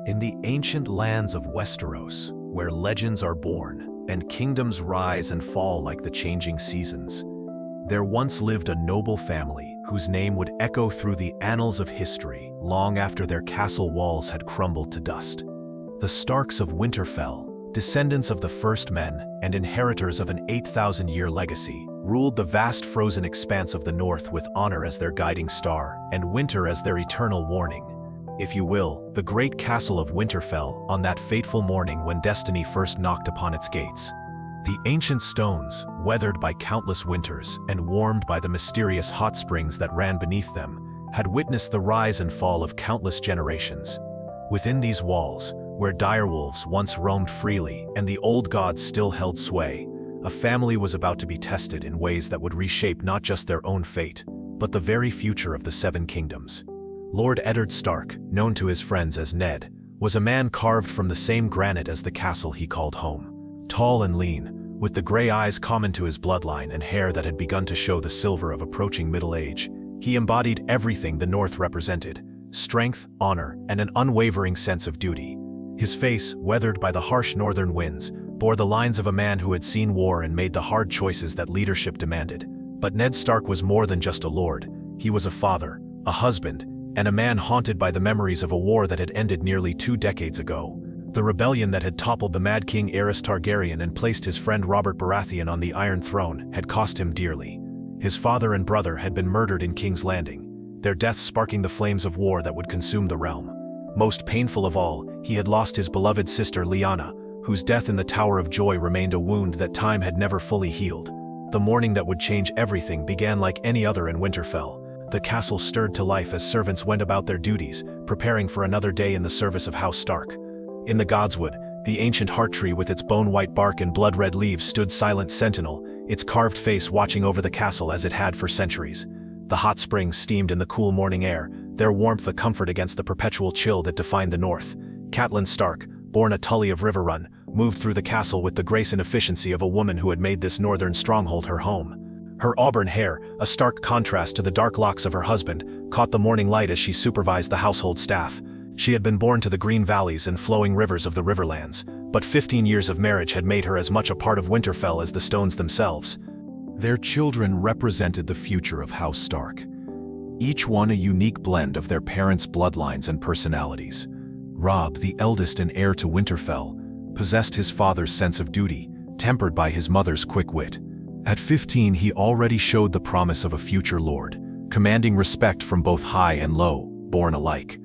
In the ancient lands of Westeros, where legends are born and kingdoms rise and fall like the changing seasons, there once lived a noble family whose name would echo through the annals of history long after their castle walls had crumbled to dust. The Starks of Winterfell, descendants of the first men and inheritors of an 8,000-year legacy, ruled the vast frozen expanse of the north with honor as their guiding star and winter as their eternal warning. If you will, the great castle of Winterfell on that fateful morning when destiny first knocked upon its gates. The ancient stones, weathered by countless winters and warmed by the mysterious hot springs that ran beneath them, had witnessed the rise and fall of countless generations. Within these walls, where direwolves once roamed freely and the old gods still held sway, a family was about to be tested in ways that would reshape not just their own fate, but the very future of the Seven Kingdoms. Lord Eddard Stark, known to his friends as Ned, was a man carved from the same granite as the castle he called home. Tall and lean, with the gray eyes common to his bloodline and hair that had begun to show the silver of approaching middle age, he embodied everything the North represented: strength, honor, and an unwavering sense of duty. His face, weathered by the harsh northern winds, bore the lines of a man who had seen war and made the hard choices that leadership demanded. But Ned Stark was more than just a lord. He was a father, a husband, and a man haunted by the memories of a war that had ended nearly 2 decades ago. The rebellion that had toppled the Mad King Aerys Targaryen and placed his friend Robert Baratheon on the Iron Throne had cost him dearly. His father and brother had been murdered in King's Landing, their deaths sparking the flames of war that would consume the realm. Most painful of all, he had lost his beloved sister Lyanna, whose death in the Tower of Joy remained a wound that time had never fully healed. The morning that would change everything began like any other in Winterfell. The castle stirred to life as servants went about their duties, preparing for another day in the service of House Stark. In the Godswood, the ancient heart tree with its bone-white bark and blood-red leaves stood silent sentinel, its carved face watching over the castle as it had for centuries. The hot springs steamed in the cool morning air, their warmth a comfort against the perpetual chill that defined the north. Catelyn Stark, born a Tully of Riverrun, moved through the castle with the grace and efficiency of a woman who had made this northern stronghold her home. Her auburn hair, a stark contrast to the dark locks of her husband, caught the morning light as she supervised the household staff. She had been born to the green valleys and flowing rivers of the Riverlands, but 15 years of marriage had made her as much a part of Winterfell as the stones themselves. Their children represented the future of House Stark, each one a unique blend of their parents' bloodlines and personalities. Robb, the eldest and heir to Winterfell, possessed his father's sense of duty, tempered by his mother's quick wit. At 15, he already showed the promise of a future lord, commanding respect from both high and low, born alike.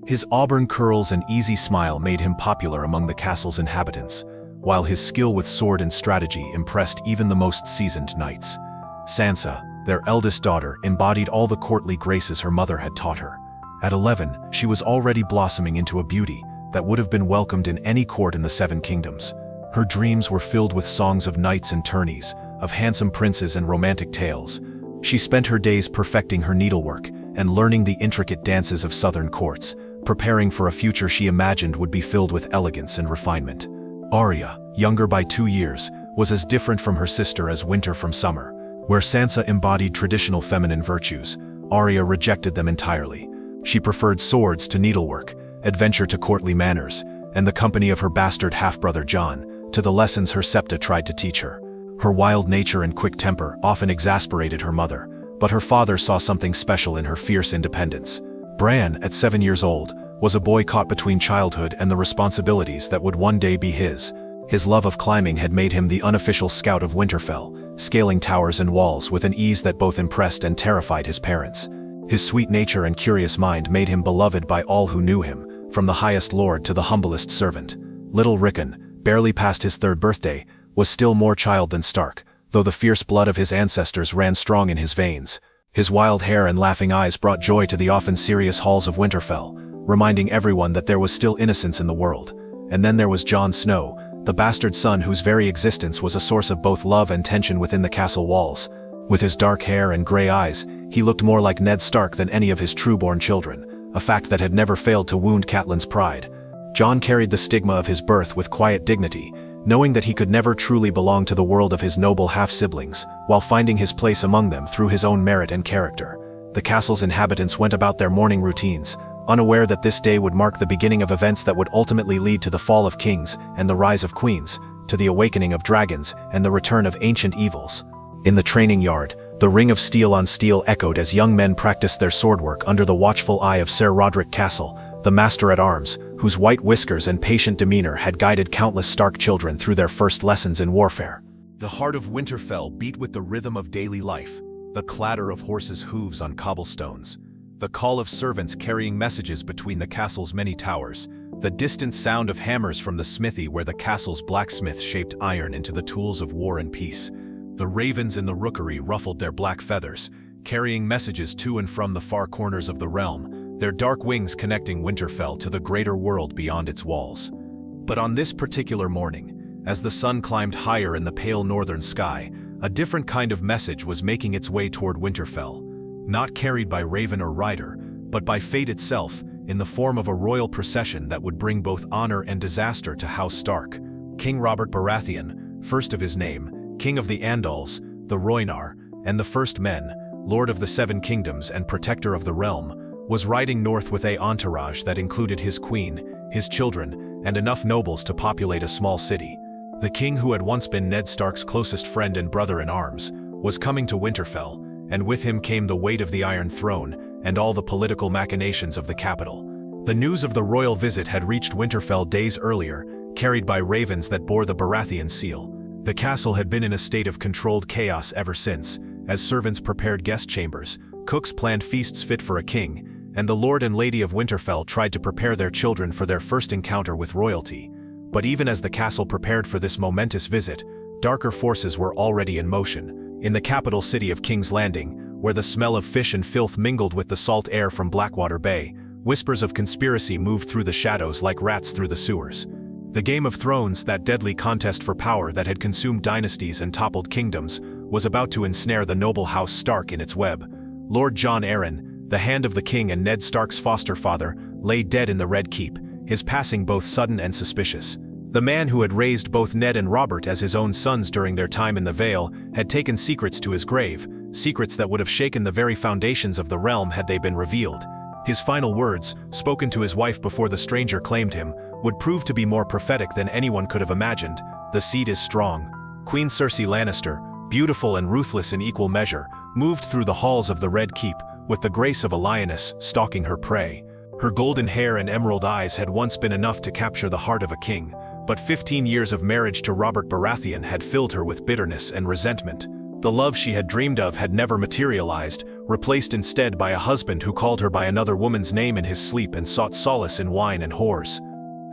His auburn curls and easy smile made him popular among the castle's inhabitants, while his skill with sword and strategy impressed even the most seasoned knights. Sansa, their eldest daughter, embodied all the courtly graces her mother had taught her. At 11, she was already blossoming into a beauty that would have been welcomed in any court in the Seven Kingdoms. Her dreams were filled with songs of knights and tourneys, of handsome princes and romantic tales. She spent her days perfecting her needlework and learning the intricate dances of southern courts, preparing for a future she imagined would be filled with elegance and refinement. Arya, younger by 2 years, was as different from her sister as winter from summer. Where Sansa embodied traditional feminine virtues, Arya rejected them entirely. She preferred swords to needlework, adventure to courtly manners, and the company of her bastard half-brother Jon to the lessons her septa tried to teach her. Her wild nature and quick temper often exasperated her mother, but her father saw something special in her fierce independence. Bran, at 7 years old, was a boy caught between childhood and the responsibilities that would one day be his. His love of climbing had made him the unofficial scout of Winterfell, scaling towers and walls with an ease that both impressed and terrified his parents. His sweet nature and curious mind made him beloved by all who knew him, from the highest lord to the humblest servant. Little Rickon, barely past his 3rd birthday, was still more child than Stark, though the fierce blood of his ancestors ran strong in his veins. His wild hair and laughing eyes brought joy to the often serious halls of Winterfell, reminding everyone that there was still innocence in the world. And then there was Jon Snow, the bastard son whose very existence was a source of both love and tension within the castle walls. With his dark hair and gray eyes, he looked more like Ned Stark than any of his true-born children, a fact that had never failed to wound Catelyn's pride. Jon carried the stigma of his birth with quiet dignity, knowing that he could never truly belong to the world of his noble half-siblings, while finding his place among them through his own merit and character. The castle's inhabitants went about their morning routines, unaware that this day would mark the beginning of events that would ultimately lead to the fall of kings and the rise of queens, to the awakening of dragons and the return of ancient evils. In the training yard, the ring of steel on steel echoed as young men practiced their swordwork under the watchful eye of Sir Roderick Castle, the master-at-arms, whose white whiskers and patient demeanor had guided countless Stark children through their first lessons in warfare. The heart of Winterfell beat with the rhythm of daily life, the clatter of horses' hooves on cobblestones, the call of servants carrying messages between the castle's many towers, the distant sound of hammers from the smithy where the castle's blacksmith shaped iron into the tools of war and peace. The ravens in the rookery ruffled their black feathers, carrying messages to and from the far corners of the realm, their dark wings connecting Winterfell to the greater world beyond its walls. But on this particular morning, as the sun climbed higher in the pale northern sky, a different kind of message was making its way toward Winterfell, not carried by raven or rider, but by fate itself, in the form of a royal procession that would bring both honor and disaster to House Stark. King Robert Baratheon, first of his name, King of the Andals, the Rhoynar, and the First Men, Lord of the Seven Kingdoms and Protector of the Realm, was riding north with an entourage that included his queen, his children, and enough nobles to populate a small city. The king who had once been Ned Stark's closest friend and brother-in-arms, was coming to Winterfell, and with him came the weight of the Iron Throne and all the political machinations of the capital. The news of the royal visit had reached Winterfell days earlier, carried by ravens that bore the Baratheon seal. The castle had been in a state of controlled chaos ever since, as servants prepared guest chambers, cooks planned feasts fit for a king, and the Lord and Lady of Winterfell tried to prepare their children for their first encounter with royalty. But even as the castle prepared for this momentous visit, darker forces were already in motion. In the capital city of King's Landing, where the smell of fish and filth mingled with the salt air from Blackwater Bay, whispers of conspiracy moved through the shadows like rats through the sewers. The Game of Thrones, that deadly contest for power that had consumed dynasties and toppled kingdoms, was about to ensnare the noble House Stark in its web. Lord Jon Arryn, the hand of the king and Ned Stark's foster father, lay dead in the Red Keep, his passing both sudden and suspicious. The man who had raised both Ned and Robert as his own sons during their time in the Vale had taken secrets to his grave, secrets that would have shaken the very foundations of the realm had they been revealed. His final words, spoken to his wife before the stranger claimed him, would prove to be more prophetic than anyone could have imagined. The seed is strong. Queen Cersei Lannister, beautiful and ruthless in equal measure, moved through the halls of the Red Keep, with the grace of a lioness stalking her prey. Her golden hair and emerald eyes had once been enough to capture the heart of a king, but 15 years of marriage to Robert Baratheon had filled her with bitterness and resentment. The love she had dreamed of had never materialized, replaced instead by a husband who called her by another woman's name in his sleep and sought solace in wine and whores.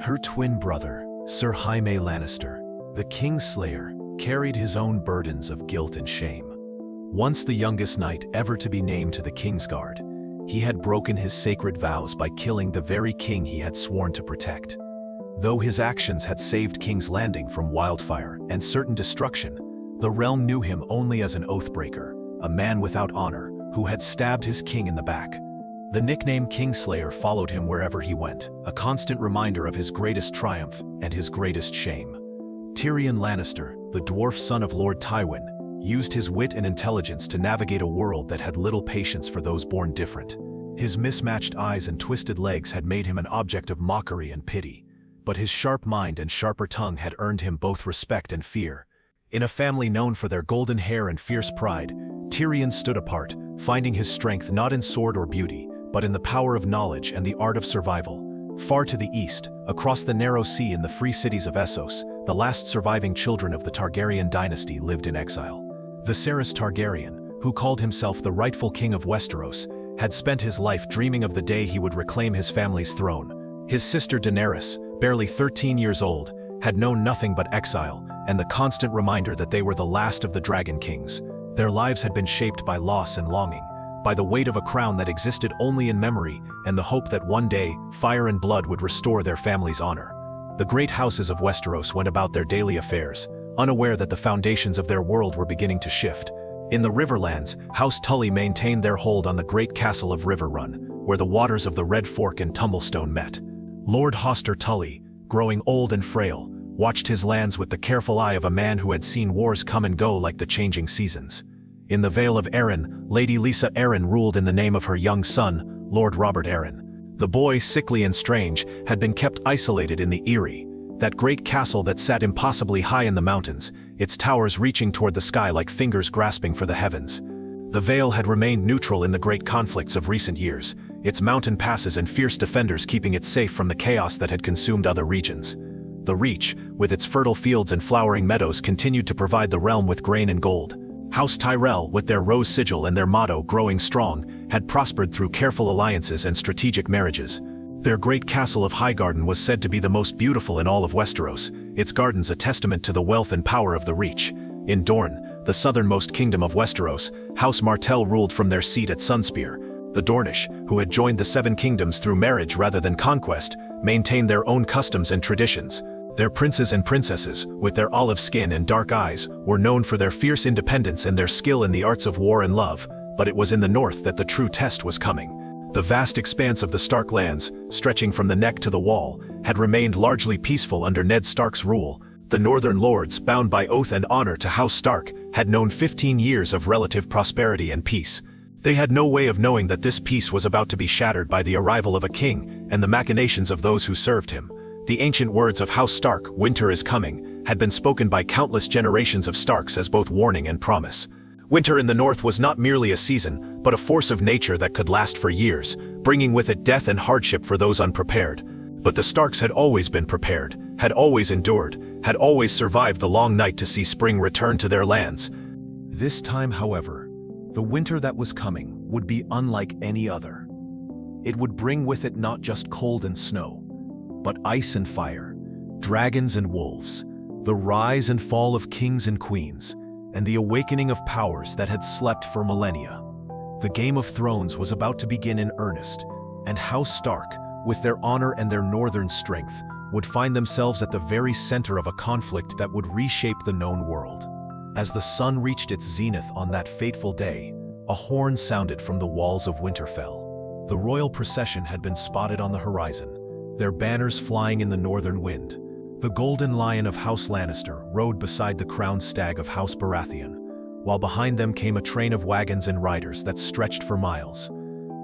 Her twin brother, Sir Jaime Lannister, the Kingslayer, carried his own burdens of guilt and shame. Once the youngest knight ever to be named to the Kingsguard, he had broken his sacred vows by killing the very king he had sworn to protect. Though his actions had saved King's Landing from wildfire and certain destruction, the realm knew him only as an oathbreaker, a man without honor, who had stabbed his king in the back. The nickname Kingslayer followed him wherever he went, a constant reminder of his greatest triumph and his greatest shame. Tyrion Lannister, the dwarf son of Lord Tywin, used his wit and intelligence to navigate a world that had little patience for those born different. His mismatched eyes and twisted legs had made him an object of mockery and pity, but his sharp mind and sharper tongue had earned him both respect and fear. In a family known for their golden hair and fierce pride, Tyrion stood apart, finding his strength not in sword or beauty, but in the power of knowledge and the art of survival. Far to the east, across the narrow sea in the free cities of Essos, the last surviving children of the Targaryen dynasty lived in exile. Viserys Targaryen, who called himself the rightful king of Westeros, had spent his life dreaming of the day he would reclaim his family's throne. His sister Daenerys, barely 13 years old, had known nothing but exile and the constant reminder that they were the last of the Dragon Kings. Their lives had been shaped by loss and longing, by the weight of a crown that existed only in memory and the hope that one day, fire and blood would restore their family's honor. The great houses of Westeros went about their daily affairs, unaware that the foundations of their world were beginning to shift. In the Riverlands, House Tully maintained their hold on the great castle of Riverrun, where the waters of the Red Fork and Tumblestone met. Lord Hoster Tully, growing old and frail, watched his lands with the careful eye of a man who had seen wars come and go like the changing seasons. In the Vale of Arryn, Lady Lisa Arryn ruled in the name of her young son, Lord Robert Arryn. The boy, sickly and strange, had been kept isolated in the Eyrie, that great castle that sat impossibly high in the mountains, its towers reaching toward the sky like fingers grasping for the heavens. The Vale had remained neutral in the great conflicts of recent years, its mountain passes and fierce defenders keeping it safe from the chaos that had consumed other regions. The Reach, with its fertile fields and flowering meadows, continued to provide the realm with grain and gold. House Tyrell, with their rose sigil and their motto, "Growing Strong," had prospered through careful alliances and strategic marriages. Their great castle of Highgarden was said to be the most beautiful in all of Westeros, its gardens a testament to the wealth and power of the Reach. In Dorne, the southernmost kingdom of Westeros, House Martell ruled from their seat at Sunspear. The Dornish, who had joined the Seven Kingdoms through marriage rather than conquest, maintained their own customs and traditions. Their princes and princesses, with their olive skin and dark eyes, were known for their fierce independence and their skill in the arts of war and love, but it was in the north that the true test was coming. The vast expanse of the Stark lands, stretching from the neck to the wall, had remained largely peaceful under Ned Stark's rule. The northern lords, bound by oath and honor to House Stark, had known 15 years of relative prosperity and peace. They had no way of knowing that this peace was about to be shattered by the arrival of a king and the machinations of those who served him. The ancient words of House Stark, "Winter is coming," had been spoken by countless generations of Starks as both warning and promise. Winter in the north was not merely a season, but a force of nature that could last for years, bringing with it death and hardship for those unprepared. But the Starks had always been prepared, had always endured, had always survived the long night to see spring return to their lands. This time, however, the winter that was coming would be unlike any other. It would bring with it not just cold and snow, but ice and fire, dragons and wolves, the rise and fall of kings and queens, and the awakening of powers that had slept for millennia. The Game of Thrones was about to begin in earnest, and House Stark, with their honor and their northern strength, would find themselves at the very center of a conflict that would reshape the known world. As the sun reached its zenith on that fateful day, a horn sounded from the walls of Winterfell. The royal procession had been spotted on the horizon, their banners flying in the northern wind. The golden lion of House Lannister rode beside the crowned stag of House Baratheon, while behind them came a train of wagons and riders that stretched for miles.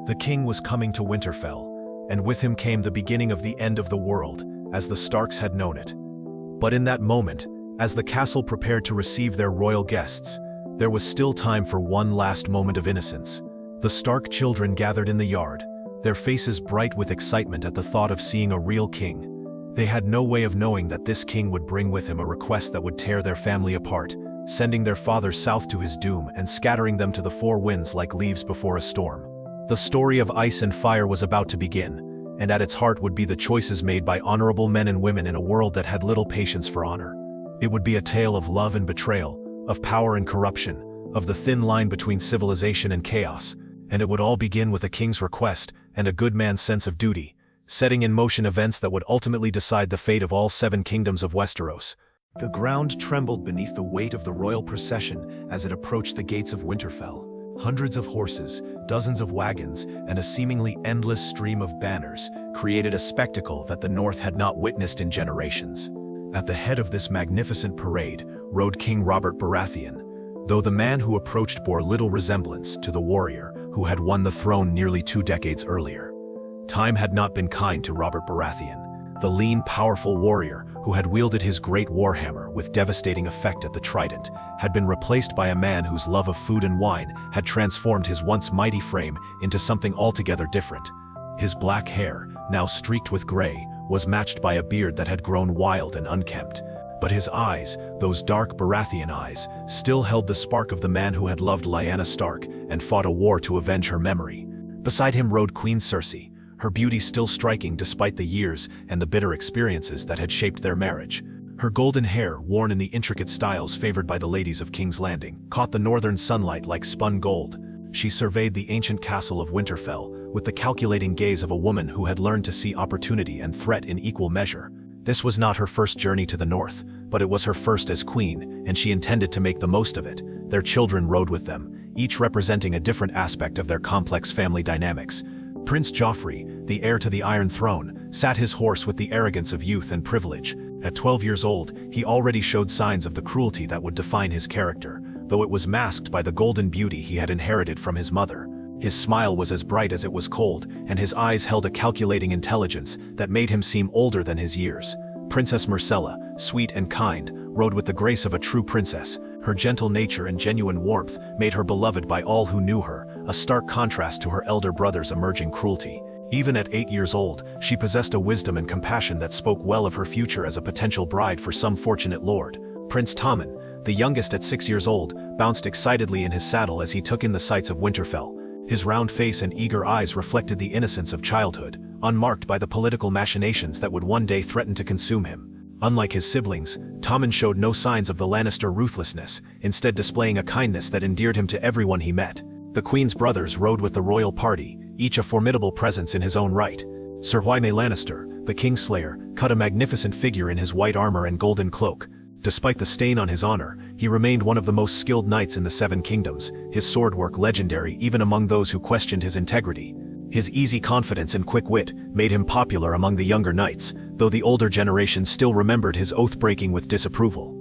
The king was coming to Winterfell, and with him came the beginning of the end of the world, as the Starks had known it. But in that moment, as the castle prepared to receive their royal guests, there was still time for one last moment of innocence. The Stark children gathered in the yard, their faces bright with excitement at the thought of seeing a real king. They had no way of knowing that this king would bring with him a request that would tear their family apart, sending their father south to his doom and scattering them to the four winds like leaves before a storm. The story of ice and fire was about to begin, and at its heart would be the choices made by honorable men and women in a world that had little patience for honor. It would be a tale of love and betrayal, of power and corruption, of the thin line between civilization and chaos, and it would all begin with a king's request and a good man's sense of duty, setting in motion events that would ultimately decide the fate of all 7 kingdoms of Westeros. The ground trembled beneath the weight of the royal procession as it approached the gates of Winterfell. Hundreds of horses, dozens of wagons, and a seemingly endless stream of banners created a spectacle that the North had not witnessed in generations. At the head of this magnificent parade rode King Robert Baratheon, though the man who approached bore little resemblance to the warrior who had won the throne nearly 2 decades earlier. Time had not been kind to Robert Baratheon. The lean, powerful warrior who had wielded his great warhammer with devastating effect at the Trident had been replaced by a man whose love of food and wine had transformed his once mighty frame into something altogether different. His black hair, now streaked with gray, was matched by a beard that had grown wild and unkempt. But his eyes, those dark Baratheon eyes, still held the spark of the man who had loved Lyanna Stark and fought a war to avenge her memory. Beside him rode Queen Cersei, her beauty still striking despite the years and the bitter experiences that had shaped their marriage. Her golden hair, worn in the intricate styles favored by the ladies of King's Landing, caught the northern sunlight like spun gold. She surveyed the ancient castle of Winterfell with the calculating gaze of a woman who had learned to see opportunity and threat in equal measure. This was not her first journey to the north, but it was her first as queen, and she intended to make the most of it. Their children rode with them, each representing a different aspect of their complex family dynamics. Prince Joffrey, the heir to the Iron Throne, sat his horse with the arrogance of youth and privilege. At 12 years old, he already showed signs of the cruelty that would define his character, though it was masked by the golden beauty he had inherited from his mother. His smile was as bright as it was cold, and his eyes held a calculating intelligence that made him seem older than his years. Princess Marcella, sweet and kind, rode with the grace of a true princess. Her gentle nature and genuine warmth made her beloved by all who knew her, a stark contrast to her elder brother's emerging cruelty. Even at 8 years old, she possessed a wisdom and compassion that spoke well of her future as a potential bride for some fortunate lord. Prince Tommen, the youngest at 6 years old, bounced excitedly in his saddle as he took in the sights of Winterfell. His round face and eager eyes reflected the innocence of childhood, unmarked by the political machinations that would one day threaten to consume him. Unlike his siblings, Tommen showed no signs of the Lannister ruthlessness, instead displaying a kindness that endeared him to everyone he met. The Queen's brothers rode with the royal party, each a formidable presence in his own right. Sir Jaime Lannister, the Kingslayer, cut a magnificent figure in his white armor and golden cloak. Despite the stain on his honor, he remained one of the most skilled knights in the Seven Kingdoms, his swordwork legendary even among those who questioned his integrity. His easy confidence and quick wit made him popular among the younger knights, though the older generation still remembered his oath-breaking with disapproval.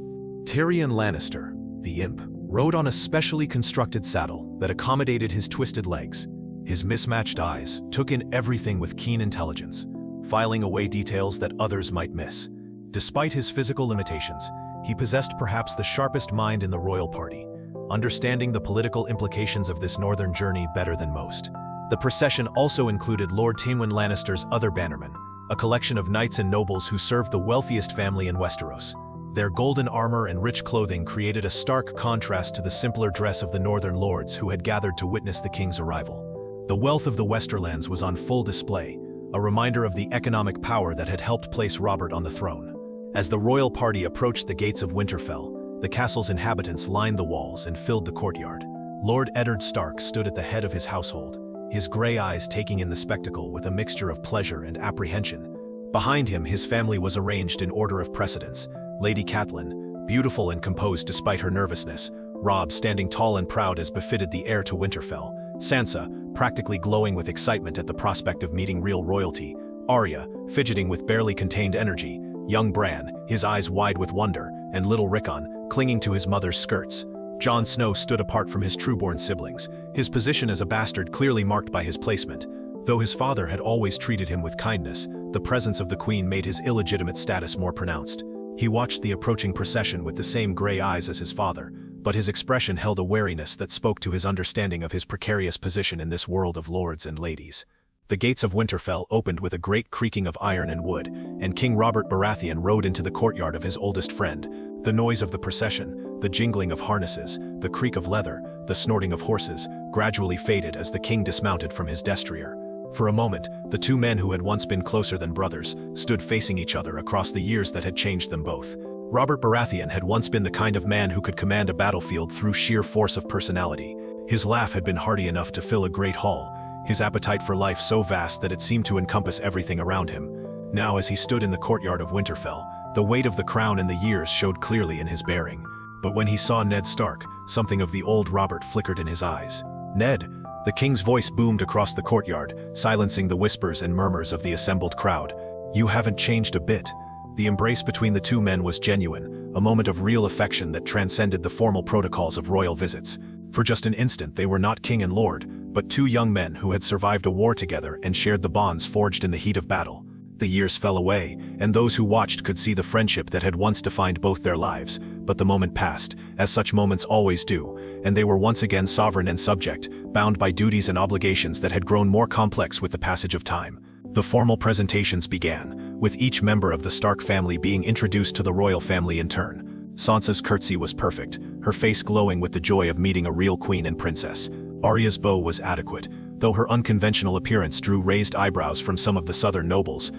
Tyrion Lannister, the imp, rode on a specially constructed saddle that accommodated his twisted legs. His mismatched eyes took in everything with keen intelligence, filing away details that others might miss. Despite his physical limitations, he possessed perhaps the sharpest mind in the royal party, understanding the political implications of this northern journey better than most. The procession also included Lord Tywin Lannister's other bannermen, a collection of knights and nobles who served the wealthiest family in Westeros. Their golden armor and rich clothing created a stark contrast to the simpler dress of the northern lords who had gathered to witness the king's arrival. The wealth of the Westerlands was on full display, a reminder of the economic power that had helped place Robert on the throne. As the royal party approached the gates of Winterfell, the castle's inhabitants lined the walls and filled the courtyard. Lord Eddard Stark stood at the head of his household, his gray eyes taking in the spectacle with a mixture of pleasure and apprehension. Behind him, his family was arranged in order of precedence. Lady Catelyn, beautiful and composed despite her nervousness, Robb standing tall and proud as befitted the heir to Winterfell, Sansa, practically glowing with excitement at the prospect of meeting real royalty, Arya, fidgeting with barely contained energy, young Bran, his eyes wide with wonder, and little Rickon, clinging to his mother's skirts. Jon Snow stood apart from his trueborn siblings, his position as a bastard clearly marked by his placement. Though his father had always treated him with kindness, the presence of the Queen made his illegitimate status more pronounced. He watched the approaching procession with the same gray eyes as his father, but his expression held a wariness that spoke to his understanding of his precarious position in this world of lords and ladies. The gates of Winterfell opened with a great creaking of iron and wood, and King Robert Baratheon rode into the courtyard of his oldest friend. The noise of the procession, the jingling of harnesses, the creak of leather, the snorting of horses, gradually faded as the king dismounted from his destrier. For a moment, the two men who had once been closer than brothers stood facing each other across the years that had changed them both. Robert Baratheon had once been the kind of man who could command a battlefield through sheer force of personality. His laugh had been hearty enough to fill a great hall, his appetite for life so vast that it seemed to encompass everything around him. Now, as he stood in the courtyard of Winterfell, the weight of the crown and the years showed clearly in his bearing. But when he saw Ned Stark, something of the old Robert flickered in his eyes. "Ned!" The king's voice boomed across the courtyard, silencing the whispers and murmurs of the assembled crowd. "You haven't changed a bit." The embrace between the two men was genuine, a moment of real affection that transcended the formal protocols of royal visits. For just an instant they were not king and lord, but two young men who had survived a war together and shared the bonds forged in the heat of battle. The years fell away, and those who watched could see the friendship that had once defined both their lives. But the moment passed, as such moments always do, and they were once again sovereign and subject, bound by duties and obligations that had grown more complex with the passage of time. The formal presentations began, with each member of the Stark family being introduced to the royal family in turn. Sansa's curtsy was perfect, her face glowing with the joy of meeting a real queen and princess. Arya's bow was adequate, though her unconventional appearance drew raised eyebrows from some of the southern nobles.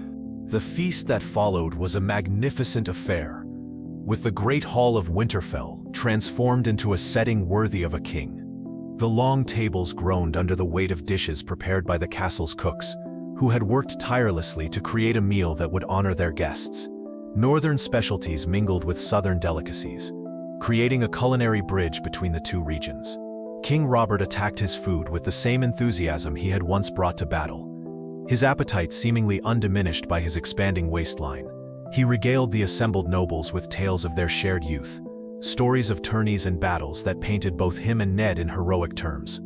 The feast that followed was a magnificent affair, with the great hall of Winterfell transformed into a setting worthy of a king. The long tables groaned under the weight of dishes prepared by the castle's cooks, who had worked tirelessly to create a meal that would honor their guests. Northern specialties mingled with southern delicacies, creating a culinary bridge between the two regions. King Robert attacked his food with the same enthusiasm he had once brought to battle, his appetite seemingly undiminished by his expanding waistline. He regaled the assembled nobles with tales of their shared youth, stories of tourneys and battles that painted both him and Ned in heroic terms.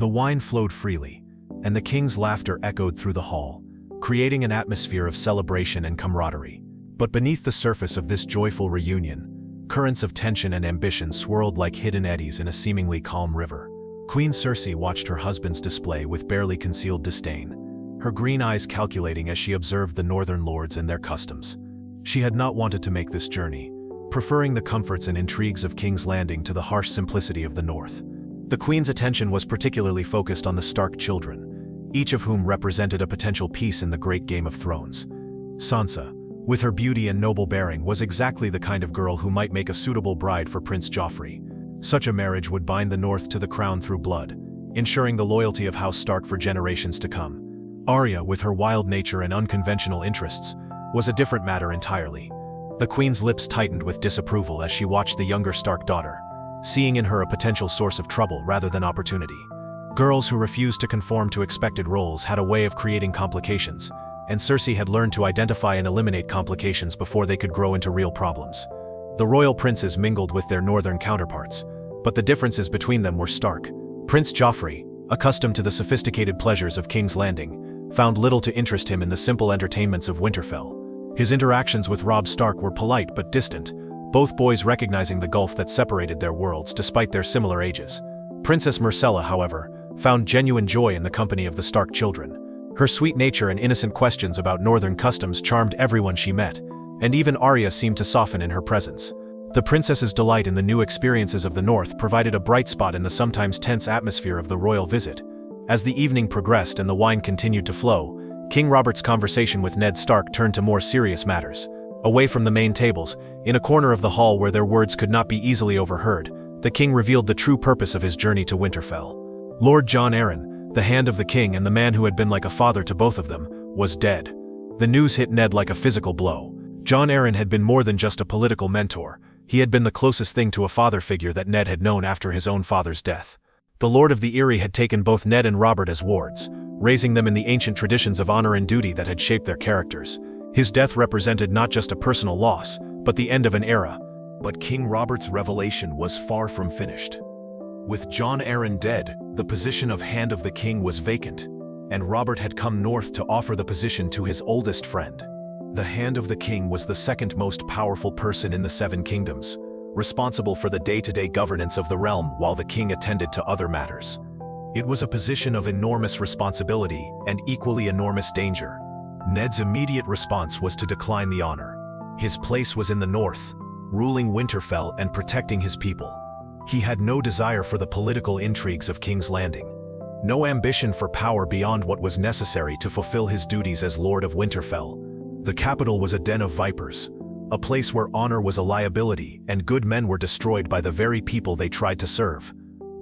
The wine flowed freely, and the king's laughter echoed through the hall, creating an atmosphere of celebration and camaraderie. But beneath the surface of this joyful reunion, currents of tension and ambition swirled like hidden eddies in a seemingly calm river. Queen Cersei watched her husband's display with barely concealed disdain, her green eyes calculating as she observed the northern lords and their customs. She had not wanted to make this journey, preferring the comforts and intrigues of King's Landing to the harsh simplicity of the north. The queen's attention was particularly focused on the Stark children, each of whom represented a potential piece in the great Game of Thrones. Sansa, with her beauty and noble bearing, was exactly the kind of girl who might make a suitable bride for Prince Joffrey. Such a marriage would bind the North to the crown through blood, ensuring the loyalty of House Stark for generations to come. Arya, with her wild nature and unconventional interests, was a different matter entirely. The queen's lips tightened with disapproval as she watched the younger Stark daughter, seeing in her a potential source of trouble rather than opportunity. Girls who refused to conform to expected roles had a way of creating complications, and Cersei had learned to identify and eliminate complications before they could grow into real problems. The royal princes mingled with their northern counterparts, but the differences between them were stark. Prince Joffrey, accustomed to the sophisticated pleasures of King's Landing, found little to interest him in the simple entertainments of Winterfell. His interactions with Robb Stark were polite but distant, both boys recognizing the gulf that separated their worlds despite their similar ages. Princess Myrcella, however, found genuine joy in the company of the Stark children. Her sweet nature and innocent questions about northern customs charmed everyone she met, and even Arya seemed to soften in her presence. The princess's delight in the new experiences of the North provided a bright spot in the sometimes tense atmosphere of the royal visit. As the evening progressed and the wine continued to flow, King Robert's conversation with Ned Stark turned to more serious matters. Away from the main tables, in a corner of the hall where their words could not be easily overheard, the king revealed the true purpose of his journey to Winterfell. Lord Jon Arryn, the hand of the king and the man who had been like a father to both of them, was dead. The news hit Ned like a physical blow. Jon Arryn had been more than just a political mentor. He had been the closest thing to a father figure that Ned had known after his own father's death. The Lord of the Eyrie had taken both Ned and Robert as wards, raising them in the ancient traditions of honor and duty that had shaped their characters. His death represented not just a personal loss, but the end of an era. But King Robert's revelation was far from finished. With Jon Arryn dead, the position of Hand of the King was vacant, and Robert had come north to offer the position to his oldest friend. The Hand of the King was the second most powerful person in the Seven Kingdoms, responsible for the day-to-day governance of the realm while the king attended to other matters. It was a position of enormous responsibility and equally enormous danger. Ned's immediate response was to decline the honor. His place was in the north, ruling Winterfell and protecting his people. He had no desire for the political intrigues of King's Landing, no ambition for power beyond what was necessary to fulfill his duties as Lord of Winterfell. The capital was a den of vipers, a place where honor was a liability and good men were destroyed by the very people they tried to serve.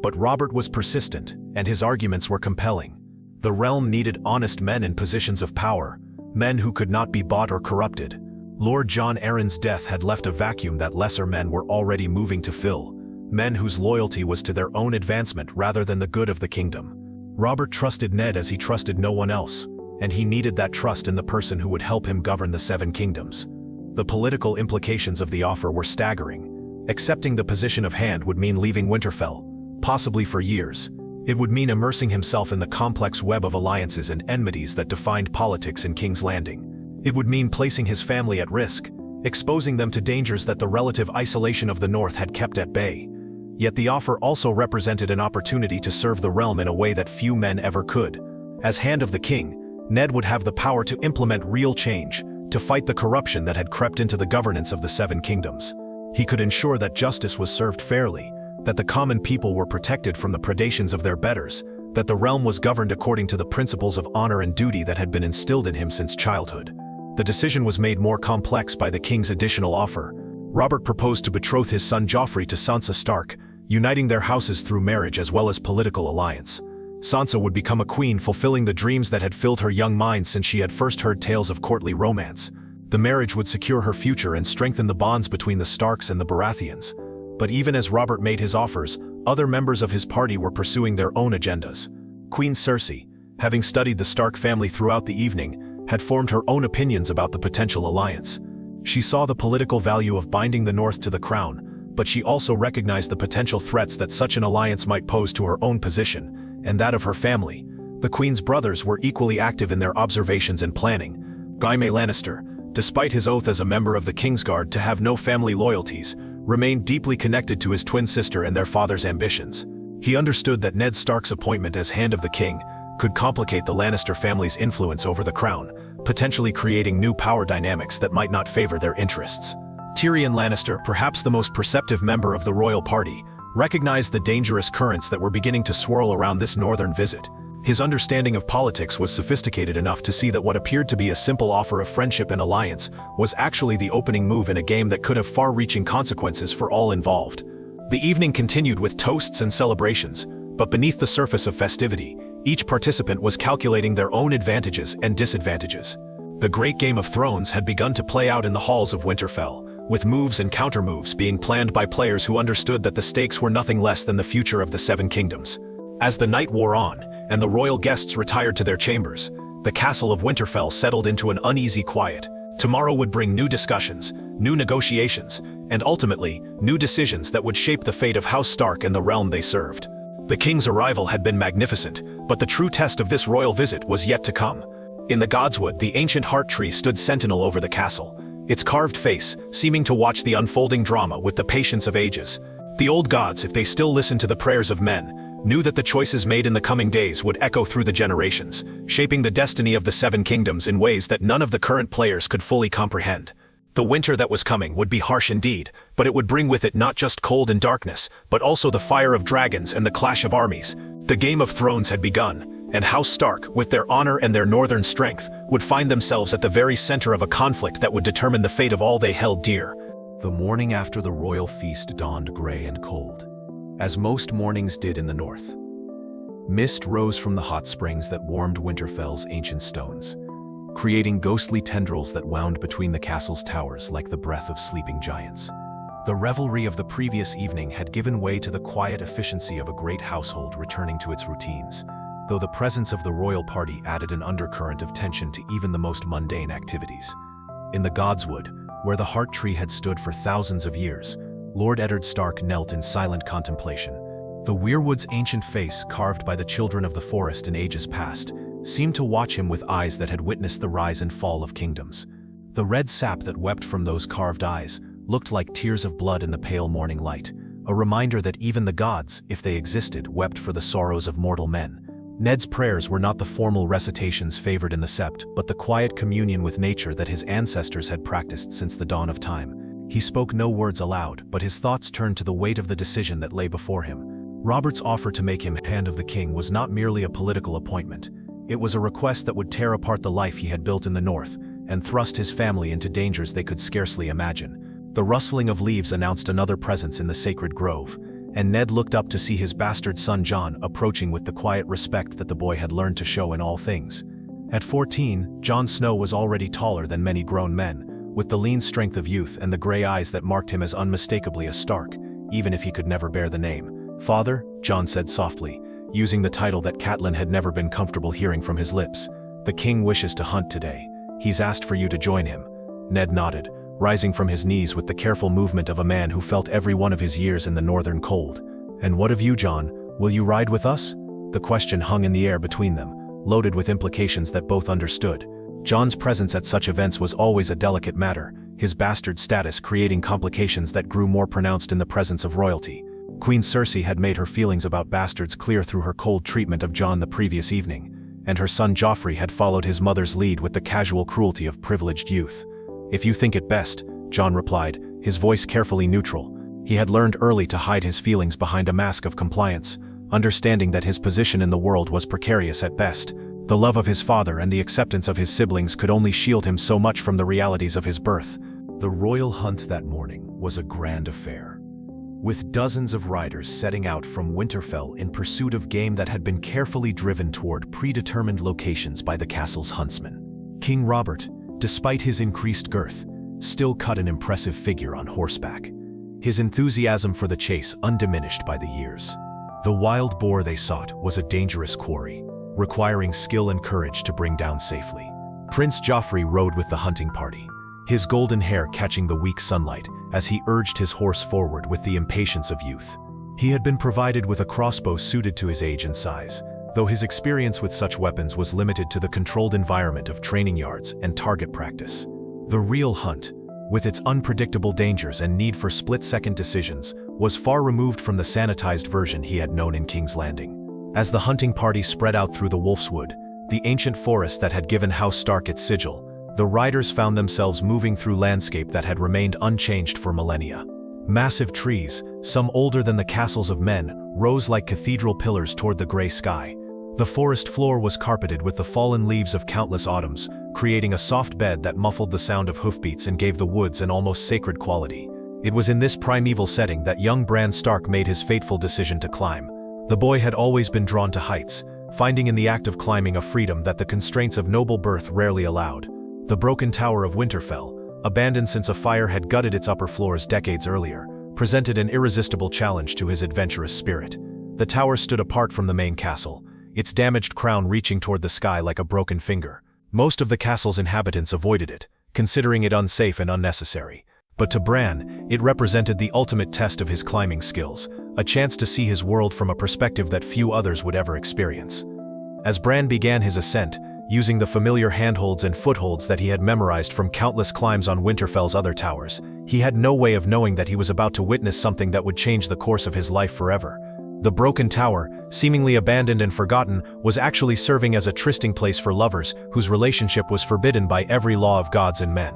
But Robert was persistent, and his arguments were compelling. The realm needed honest men in positions of power, men who could not be bought or corrupted. Lord Jon Arryn's death had left a vacuum that lesser men were already moving to fill, men whose loyalty was to their own advancement rather than the good of the kingdom. Robert trusted Ned as he trusted no one else, and he needed that trust in the person who would help him govern the Seven Kingdoms. The political implications of the offer were staggering. Accepting the position of Hand would mean leaving Winterfell, possibly for years. It would mean immersing himself in the complex web of alliances and enmities that defined politics in King's Landing. It would mean placing his family at risk, exposing them to dangers that the relative isolation of the North had kept at bay. Yet the offer also represented an opportunity to serve the realm in a way that few men ever could. As Hand of the King, Ned would have the power to implement real change, to fight the corruption that had crept into the governance of the Seven Kingdoms. He could ensure that justice was served fairly, that the common people were protected from the predations of their betters, that the realm was governed according to the principles of honor and duty that had been instilled in him since childhood. The decision was made more complex by the king's additional offer. Robert proposed to betroth his son Joffrey to Sansa Stark, uniting their houses through marriage as well as political alliance. Sansa would become a queen, fulfilling the dreams that had filled her young mind since she had first heard tales of courtly romance. The marriage would secure her future and strengthen the bonds between the Starks and the Baratheons. But even as Robert made his offers, other members of his party were pursuing their own agendas. Queen Cersei, having studied the Stark family throughout the evening, had formed her own opinions about the potential alliance. She saw the political value of binding the North to the crown, but she also recognized the potential threats that such an alliance might pose to her own position, and that of her family. The Queen's brothers were equally active in their observations and planning. Jaime Lannister, despite his oath as a member of the Kingsguard to have no family loyalties, remained deeply connected to his twin sister and their father's ambitions. He understood that Ned Stark's appointment as Hand of the King could complicate the Lannister family's influence over the crown, potentially creating new power dynamics that might not favor their interests. Tyrion Lannister, perhaps the most perceptive member of the royal party, recognized the dangerous currents that were beginning to swirl around this northern visit. His understanding of politics was sophisticated enough to see that what appeared to be a simple offer of friendship and alliance was actually the opening move in a game that could have far-reaching consequences for all involved. The evening continued with toasts and celebrations, but beneath the surface of festivity, each participant was calculating their own advantages and disadvantages. The great Game of Thrones had begun to play out in the halls of Winterfell, with moves and counter-moves being planned by players who understood that the stakes were nothing less than the future of the Seven Kingdoms. As the night wore on, and the royal guests retired to their chambers, the castle of Winterfell settled into an uneasy quiet. Tomorrow would bring new discussions, new negotiations, and ultimately, new decisions that would shape the fate of House Stark and the realm they served. The king's arrival had been magnificent, but the true test of this royal visit was yet to come. In the Godswood, the ancient heart tree stood sentinel over the castle, its carved face seeming to watch the unfolding drama with the patience of ages. The old gods, if they still listened to the prayers of men, knew that the choices made in the coming days would echo through the generations, shaping the destiny of the Seven Kingdoms in ways that none of the current players could fully comprehend. The winter that was coming would be harsh indeed, but it would bring with it not just cold and darkness, but also the fire of dragons and the clash of armies. The Game of Thrones had begun, and House Stark, with their honor and their northern strength, would find themselves at the very center of a conflict that would determine the fate of all they held dear. The morning after the royal feast dawned gray and cold, as most mornings did in the north. Mist rose from the hot springs that warmed Winterfell's ancient stones, creating ghostly tendrils that wound between the castle's towers like the breath of sleeping giants. The revelry of the previous evening had given way to the quiet efficiency of a great household returning to its routines, though the presence of the royal party added an undercurrent of tension to even the most mundane activities. In the Godswood, where the heart tree had stood for thousands of years, Lord Eddard Stark knelt in silent contemplation. The weirwood's ancient face, carved by the children of the forest in ages past, seemed to watch him with eyes that had witnessed the rise and fall of kingdoms. The red sap that wept from those carved eyes looked like tears of blood in the pale morning light, a reminder that even the gods, if they existed, wept for the sorrows of mortal men. Ned's prayers were not the formal recitations favored in the Sept, but the quiet communion with nature that his ancestors had practiced since the dawn of time. He spoke no words aloud, but his thoughts turned to the weight of the decision that lay before him. Robert's offer to make him Hand of the King was not merely a political appointment. It was a request that would tear apart the life he had built in the north, and thrust his family into dangers they could scarcely imagine. The rustling of leaves announced another presence in the sacred grove, and Ned looked up to see his bastard son Jon approaching with the quiet respect that the boy had learned to show in all things. At 14, Jon Snow was already taller than many grown men, with the lean strength of youth and the gray eyes that marked him as unmistakably a Stark, even if he could never bear the name. "Father," Jon said softly, using the title that Catelyn had never been comfortable hearing from his lips. "The king wishes to hunt today. He's asked for you to join him." Ned nodded, rising from his knees with the careful movement of a man who felt every one of his years in the northern cold. "And what of you, Jon? Will you ride with us?" The question hung in the air between them, loaded with implications that both understood. Jon's presence at such events was always a delicate matter, his bastard status creating complications that grew more pronounced in the presence of royalty. Queen Cersei had made her feelings about bastards clear through her cold treatment of Jon the previous evening, and her son Joffrey had followed his mother's lead with the casual cruelty of privileged youth. "If you think it best," Jon replied, his voice carefully neutral. He had learned early to hide his feelings behind a mask of compliance, understanding that his position in the world was precarious at best. The love of his father and the acceptance of his siblings could only shield him so much from the realities of his birth. The royal hunt that morning was a grand affair, with dozens of riders setting out from Winterfell in pursuit of game that had been carefully driven toward predetermined locations by the castle's huntsmen. King Robert, despite his increased girth, still cut an impressive figure on horseback, his enthusiasm for the chase undiminished by the years. The wild boar they sought was a dangerous quarry, requiring skill and courage to bring down safely. Prince Joffrey rode with the hunting party, his golden hair catching the weak sunlight as he urged his horse forward with the impatience of youth. He had been provided with a crossbow suited to his age and size, though his experience with such weapons was limited to the controlled environment of training yards and target practice. The real hunt, with its unpredictable dangers and need for split-second decisions, was far removed from the sanitized version he had known in King's Landing. As the hunting party spread out through the Wolfswood, the ancient forest that had given House Stark its sigil, the riders found themselves moving through landscape that had remained unchanged for millennia. Massive trees, some older than the castles of men, rose like cathedral pillars toward the gray sky. The forest floor was carpeted with the fallen leaves of countless autumns, creating a soft bed that muffled the sound of hoofbeats and gave the woods an almost sacred quality. It was in this primeval setting that young Bran Stark made his fateful decision to climb. The boy had always been drawn to heights, finding in the act of climbing a freedom that the constraints of noble birth rarely allowed. The broken tower of Winterfell, abandoned since a fire had gutted its upper floors decades earlier, presented an irresistible challenge to his adventurous spirit. The tower stood apart from the main castle, its damaged crown reaching toward the sky like a broken finger. Most of the castle's inhabitants avoided it, considering it unsafe and unnecessary. But to Bran, it represented the ultimate test of his climbing skills, a chance to see his world from a perspective that few others would ever experience. As Bran began his ascent, using the familiar handholds and footholds that he had memorized from countless climbs on Winterfell's other towers, he had no way of knowing that he was about to witness something that would change the course of his life forever. The broken tower, seemingly abandoned and forgotten, was actually serving as a trysting place for lovers whose relationship was forbidden by every law of gods and men.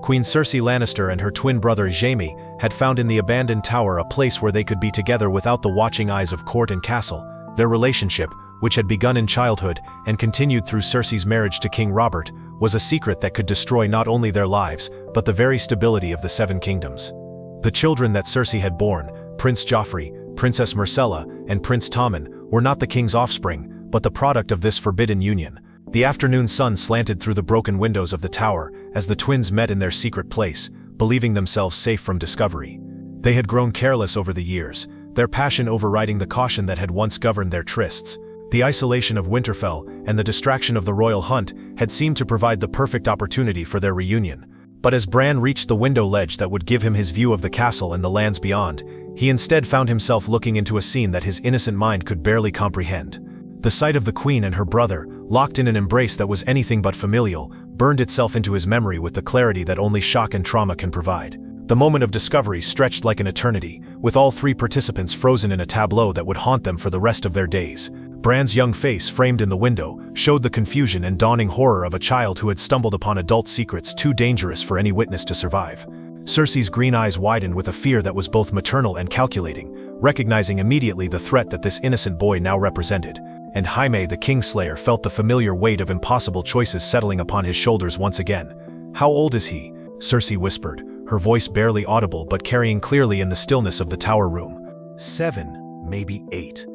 Queen Cersei Lannister and her twin brother Jaime had found in the abandoned tower a place where they could be together without the watching eyes of court and castle. Their relationship, which had begun in childhood and continued through Cersei's marriage to King Robert, was a secret that could destroy not only their lives, but the very stability of the Seven Kingdoms. The children that Cersei had borne, Prince Joffrey, Princess Myrcella, and Prince Tommen, were not the king's offspring, but the product of this forbidden union. The afternoon sun slanted through the broken windows of the tower as the twins met in their secret place, believing themselves safe from discovery. They had grown careless over the years, their passion overriding the caution that had once governed their trysts. The isolation of Winterfell and the distraction of the royal hunt had seemed to provide the perfect opportunity for their reunion. But as Bran reached the window ledge that would give him his view of the castle and the lands beyond, he instead found himself looking into a scene that his innocent mind could barely comprehend. The sight of the queen and her brother, locked in an embrace that was anything but familial, burned itself into his memory with the clarity that only shock and trauma can provide. The moment of discovery stretched like an eternity, with all three participants frozen in a tableau that would haunt them for the rest of their days. Bran's young face, framed in the window, showed the confusion and dawning horror of a child who had stumbled upon adult secrets too dangerous for any witness to survive. Cersei's green eyes widened with a fear that was both maternal and calculating, recognizing immediately the threat that this innocent boy now represented. And Jaime the Kingslayer felt the familiar weight of impossible choices settling upon his shoulders once again. "How old is he?" Cersei whispered, her voice barely audible but carrying clearly in the stillness of the tower room. 7, maybe 8.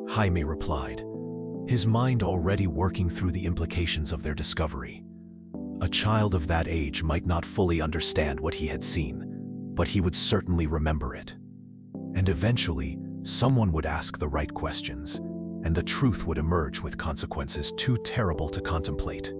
Jaime replied, his mind already working through the implications of their discovery. A child of that age might not fully understand what he had seen, but he would certainly remember it. And eventually, someone would ask the right questions, and the truth would emerge with consequences too terrible to contemplate.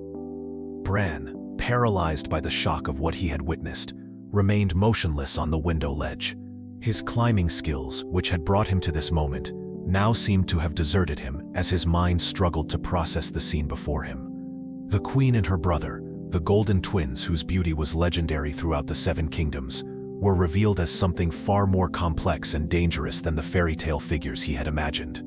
Bran, paralyzed by the shock of what he had witnessed, remained motionless on the window ledge. His climbing skills, which had brought him to this moment, now seemed to have deserted him as his mind struggled to process the scene before him. The queen and her brother, the Golden Twins whose beauty was legendary throughout the Seven Kingdoms, were revealed as something far more complex and dangerous than the fairy tale figures he had imagined.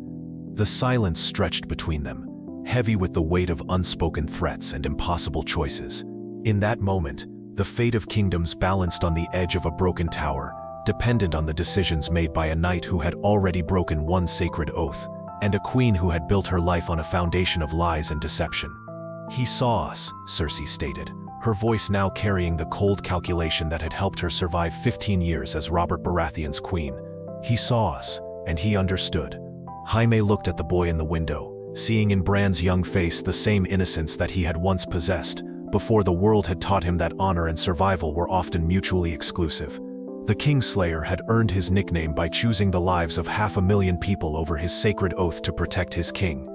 The silence stretched between them, heavy with the weight of unspoken threats and impossible choices. In that moment, the fate of kingdoms balanced on the edge of a broken tower, dependent on the decisions made by a knight who had already broken one sacred oath, and a queen who had built her life on a foundation of lies and deception. "He saw us," Cersei stated, her voice now carrying the cold calculation that had helped her survive 15 years as Robert Baratheon's queen. "He saw us, and he understood." Jaime looked at the boy in the window, seeing in Bran's young face the same innocence that he had once possessed, before the world had taught him that honor and survival were often mutually exclusive. The Kingslayer had earned his nickname by choosing the lives of 500,000 people over his sacred oath to protect his king.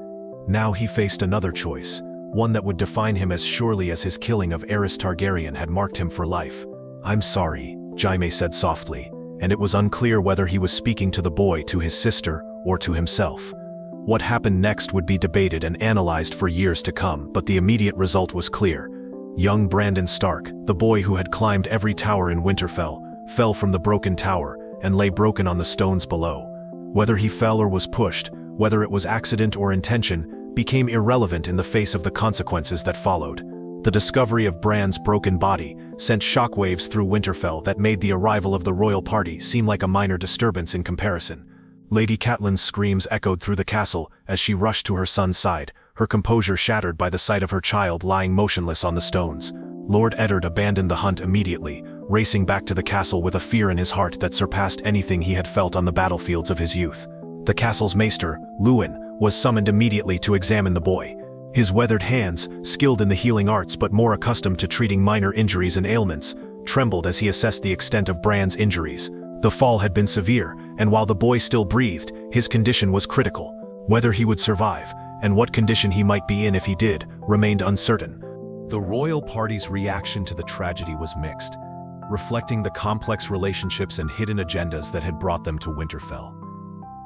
Now he faced another choice, one that would define him as surely as his killing of Aerys Targaryen had marked him for life. "I'm sorry," Jaime said softly, and it was unclear whether he was speaking to the boy, to his sister, or to himself. What happened next would be debated and analyzed for years to come, but the immediate result was clear. Young Brandon Stark, the boy who had climbed every tower in Winterfell, fell from the broken tower and lay broken on the stones below. Whether he fell or was pushed, whether it was accident or intention, became irrelevant in the face of the consequences that followed. The discovery of Bran's broken body sent shockwaves through Winterfell that made the arrival of the royal party seem like a minor disturbance in comparison. Lady Catelyn's screams echoed through the castle as she rushed to her son's side, her composure shattered by the sight of her child lying motionless on the stones. Lord Eddard abandoned the hunt immediately, racing back to the castle with a fear in his heart that surpassed anything he had felt on the battlefields of his youth. The castle's maester, Lewin, was summoned immediately to examine the boy. His weathered hands, skilled in the healing arts but more accustomed to treating minor injuries and ailments, trembled as he assessed the extent of Bran's injuries. The fall had been severe, and while the boy still breathed, his condition was critical. Whether he would survive, and what condition he might be in if he did, remained uncertain. The royal party's reaction to the tragedy was mixed, reflecting the complex relationships and hidden agendas that had brought them to Winterfell.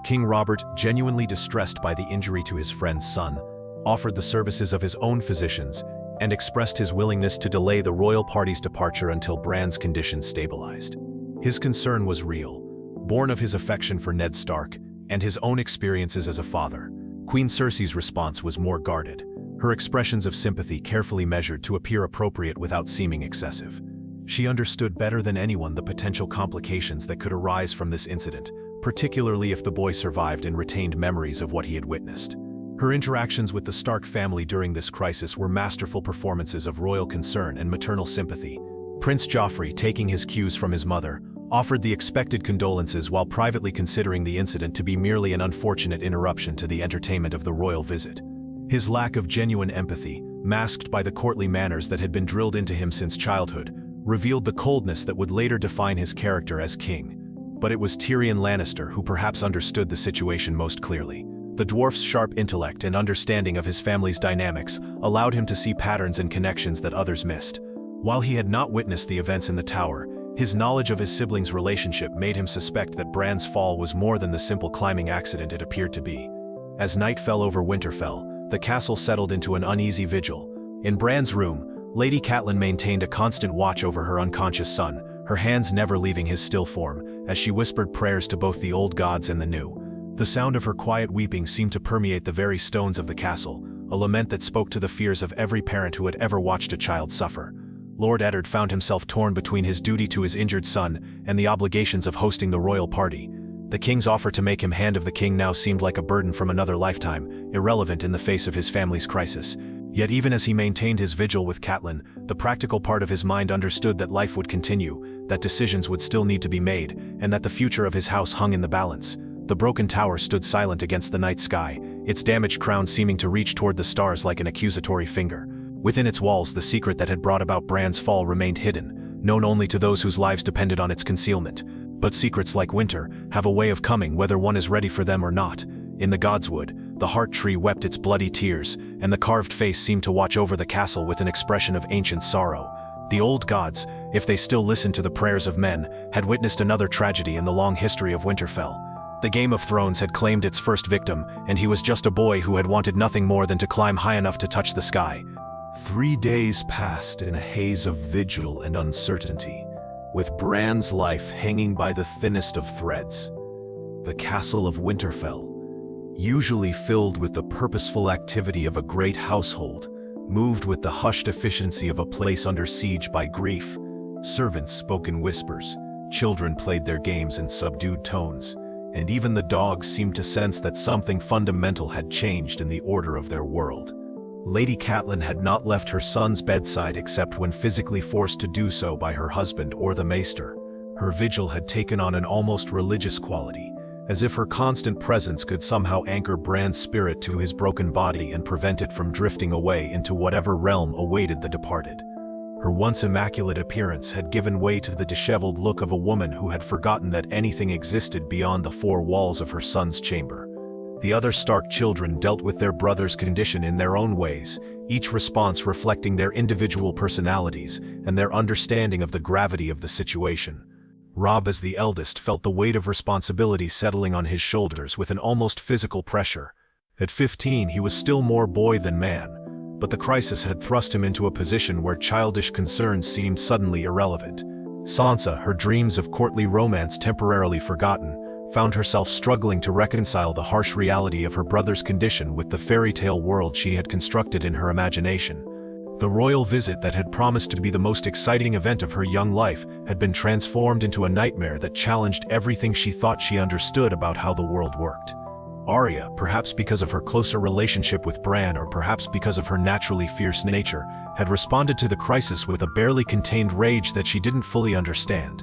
King Robert, genuinely distressed by the injury to his friend's son, offered the services of his own physicians and expressed his willingness to delay the royal party's departure until Bran's condition stabilized. His concern was real, born of his affection for Ned Stark and his own experiences as a father. Queen Cersei's response was more guarded, her expressions of sympathy carefully measured to appear appropriate without seeming excessive. She understood better than anyone the potential complications that could arise from this incident, particularly if the boy survived and retained memories of what he had witnessed. Her interactions with the Stark family during this crisis were masterful performances of royal concern and maternal sympathy. Prince Joffrey, taking his cues from his mother, offered the expected condolences while privately considering the incident to be merely an unfortunate interruption to the entertainment of the royal visit. His lack of genuine empathy, masked by the courtly manners that had been drilled into him since childhood, revealed the coldness that would later define his character as king. But it was Tyrion Lannister who perhaps understood the situation most clearly. The dwarf's sharp intellect and understanding of his family's dynamics allowed him to see patterns and connections that others missed. While he had not witnessed the events in the tower, his knowledge of his siblings' relationship made him suspect that Bran's fall was more than the simple climbing accident it appeared to be. As night fell over Winterfell, the castle settled into an uneasy vigil. In Bran's room, Lady Catelyn maintained a constant watch over her unconscious son, her hands never leaving his still form, as she whispered prayers to both the old gods and the new. The sound of her quiet weeping seemed to permeate the very stones of the castle, a lament that spoke to the fears of every parent who had ever watched a child suffer. Lord Eddard found himself torn between his duty to his injured son and the obligations of hosting the royal party. The king's offer to make him Hand of the King now seemed like a burden from another lifetime, irrelevant in the face of his family's crisis. Yet even as he maintained his vigil with Catelyn, the practical part of his mind understood that life would continue, that decisions would still need to be made, and that the future of his house hung in the balance. The broken tower stood silent against the night sky, its damaged crown seeming to reach toward the stars like an accusatory finger. Within its walls, the secret that had brought about Bran's fall remained hidden, known only to those whose lives depended on its concealment. But secrets, like winter, have a way of coming whether one is ready for them or not. In the Godswood, the heart tree wept its bloody tears, and the carved face seemed to watch over the castle with an expression of ancient sorrow. The old gods, if they still listened to the prayers of men, had witnessed another tragedy in the long history of Winterfell. The Game of Thrones had claimed its first victim, and he was just a boy who had wanted nothing more than to climb high enough to touch the sky. 3 days passed in a haze of vigil and uncertainty, with Bran's life hanging by the thinnest of threads. The castle of Winterfell, usually filled with the purposeful activity of a great household, moved with the hushed efficiency of a place under siege by grief. Servants spoke in whispers, children played their games in subdued tones, and even the dogs seemed to sense that something fundamental had changed in the order of their world. Lady Catelyn had not left her son's bedside except when physically forced to do so by her husband or the maester. Her vigil had taken on an almost religious quality, as if her constant presence could somehow anchor Bran's spirit to his broken body and prevent it from drifting away into whatever realm awaited the departed. Her once immaculate appearance had given way to the disheveled look of a woman who had forgotten that anything existed beyond the 4 walls of her son's chamber. The other Stark children dealt with their brother's condition in their own ways, each response reflecting their individual personalities and their understanding of the gravity of the situation. Robb, as the eldest, felt the weight of responsibility settling on his shoulders with an almost physical pressure. At 15, he was still more boy than man, but the crisis had thrust him into a position where childish concerns seemed suddenly irrelevant. Sansa, her dreams of courtly romance temporarily forgotten, found herself struggling to reconcile the harsh reality of her brother's condition with the fairy tale world she had constructed in her imagination. The royal visit that had promised to be the most exciting event of her young life had been transformed into a nightmare that challenged everything she thought she understood about how the world worked. Arya, perhaps because of her closer relationship with Bran or perhaps because of her naturally fierce nature, had responded to the crisis with a barely contained rage that she didn't fully understand.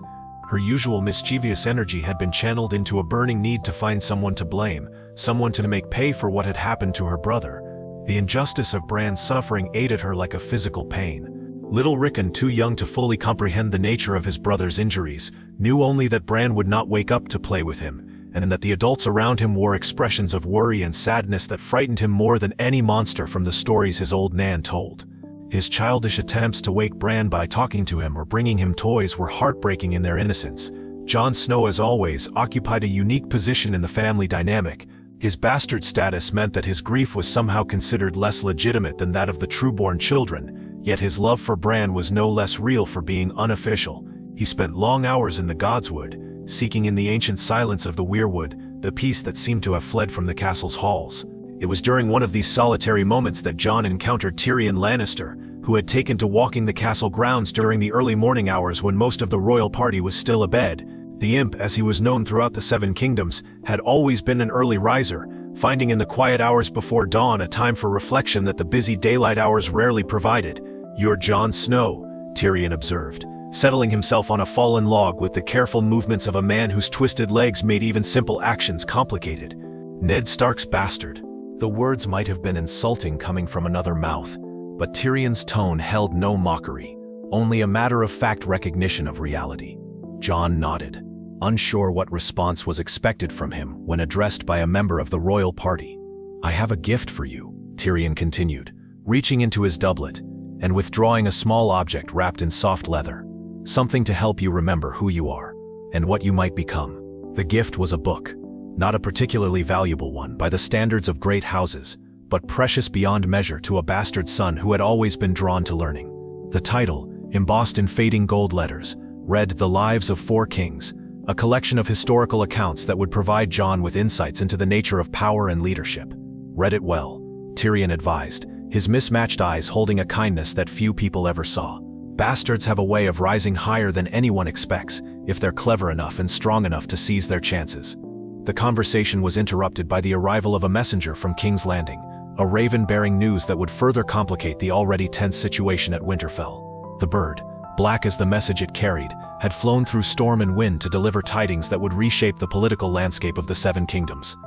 Her usual mischievous energy had been channeled into a burning need to find someone to blame, someone to make pay for what had happened to her brother. The injustice of Bran's suffering ate at her like a physical pain. Little Rickon, too young to fully comprehend the nature of his brother's injuries, knew only that Bran would not wake up to play with him, and that the adults around him wore expressions of worry and sadness that frightened him more than any monster from the stories his old Nan told. His childish attempts to wake Bran by talking to him or bringing him toys were heartbreaking in their innocence. Jon Snow, as always, occupied a unique position in the family dynamic. His bastard status meant that his grief was somehow considered less legitimate than that of the trueborn children, yet his love for Bran was no less real for being unofficial. He spent long hours in the Godswood, seeking in the ancient silence of the weirwood, the peace that seemed to have fled from the castle's halls. It was during one of these solitary moments that Jon encountered Tyrion Lannister, who had taken to walking the castle grounds during the early morning hours when most of the royal party was still abed. The imp, as he was known throughout the Seven Kingdoms, had always been an early riser, finding in the quiet hours before dawn a time for reflection that the busy daylight hours rarely provided. "You're Jon Snow," Tyrion observed, settling himself on a fallen log with the careful movements of a man whose twisted legs made even simple actions complicated. "Ned Stark's bastard." The words might have been insulting coming from another mouth, but Tyrion's tone held no mockery, only a matter-of-fact recognition of reality. Jon nodded, unsure what response was expected from him when addressed by a member of the royal party. "I have a gift for you," Tyrion continued, reaching into his doublet and withdrawing a small object wrapped in soft leather. "Something to help you remember who you are and what you might become." The gift was a book, not a particularly valuable one by the standards of great houses, but precious beyond measure to a bastard son who had always been drawn to learning. The title, embossed in fading gold letters, read The Lives of Four Kings, a collection of historical accounts that would provide Jon with insights into the nature of power and leadership. "Read it well," Tyrion advised, his mismatched eyes holding a kindness that few people ever saw. "Bastards have a way of rising higher than anyone expects, if they're clever enough and strong enough to seize their chances." The conversation was interrupted by the arrival of a messenger from King's Landing, a raven bearing news that would further complicate the already tense situation at Winterfell. The bird, black as the message it carried, had flown through storm and wind to deliver tidings that would reshape the political landscape of the Seven Kingdoms.